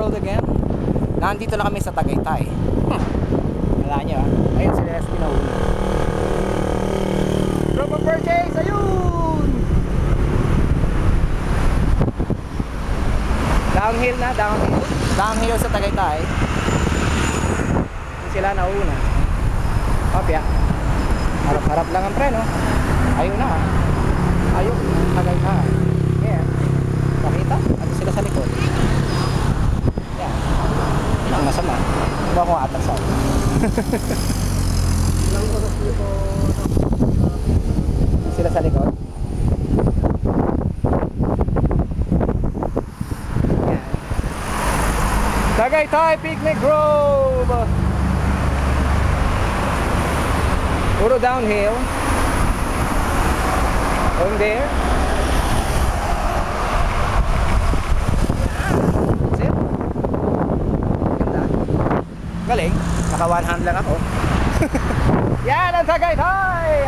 world again. Nandito na kami sa Tagaytay. Wala nyo ayun si Leslie na una. Drop of purchase, ayun! Downhill na, downhill. Downhill sa Tagaytay. Yung sila na una. Opya. Harap-harap lang ang preno. Ayun na. Ayun, Tagaytay. Yeah. Nakita? Ano sila sa likod? Yan. Yan ang masama. Diba akong atasaw? Sila sa likod. Yan. Tagaytay Picnic Grove. Puro downhill. Going there. That's it. Ganda. Galing. Naka one hand lang ako. Yan ang Tagaytay.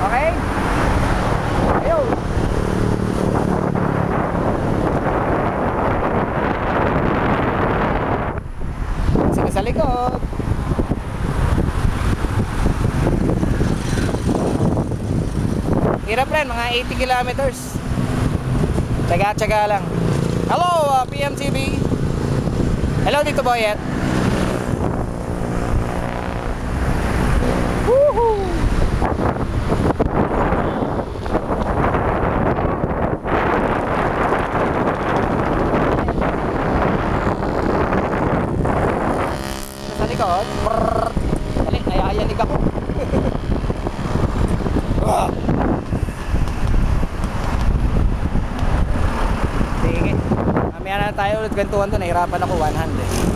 Okay. Ayun. Sige sa likod. Hirap rin, mga 80 kilometers. Tsaga-tsaga lang. Hello, PMTV. Hello dito, Boyet. Woohoo! Sa likod. Dali, ayayanig ako. Sige. Mamaya na tayo ulit kwentuhan to. Nahirapan ako one hand eh.